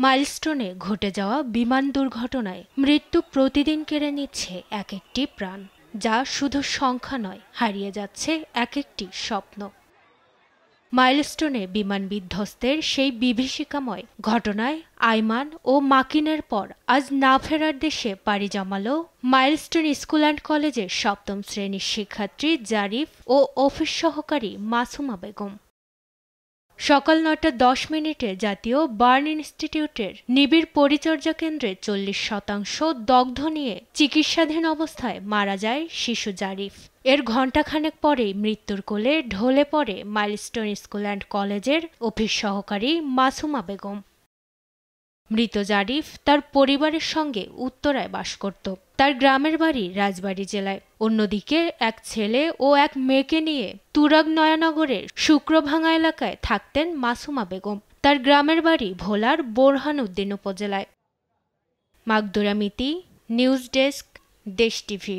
মাইলস্টোনে ঘটে যাওয়া বিমান দুর্ঘটনায় মৃত্যু প্রতিদিন কেড়ে নিচ্ছে এক একটি প্রাণ, যা শুধু সংখ্যা নয়, হারিয়ে যাচ্ছে এক একটি স্বপ্ন। মাইলস্টোনে বিমান বিধ্বস্তের সেই বিভীষিকাময় ঘটনায় আইমান ও মাকিনের পর আজ না ফেরার দেশে পাড়ি জমালো মাইলস্টোন স্কুল অ্যান্ড কলেজের সপ্তম শ্রেণীর শিক্ষার্থী জারিফ ও অফিস সহকারী মাসুমা বেগম। সকাল ৯টা ১০ জাতীয় বার্ন ইনস্টিটিউটের নিবিড় পরিচর্যা কেন্দ্রে ৪০% দগ্ধ নিয়ে চিকিৎসাধীন অবস্থায় মারা যায় শিশু জারিফ। এর ঘণ্টাখানেক পরেই মৃত্যুর কোলে ঢলে পড়ে মাইলস্টোন স্কুল অ্যান্ড কলেজের অফিস সহকারী মাসুমা বেগম। মৃত জারিফ তার পরিবারের সঙ্গে উত্তরায় বাস করত। তার গ্রামের বাড়ি রাজবাড়ী জেলায়। অন্যদিকে এক ছেলে ও এক মেয়েকে নিয়ে তুরাগ নয়ানগরের শুক্রভাঙা এলাকায় থাকতেন মাসুমা বেগম। তার গ্রামের বাড়ি ভোলার বোরহানউদ্দিন উপজেলায়। মাকদুরা মিতি, নিউজ ডেস্ক, দেশ টিভি।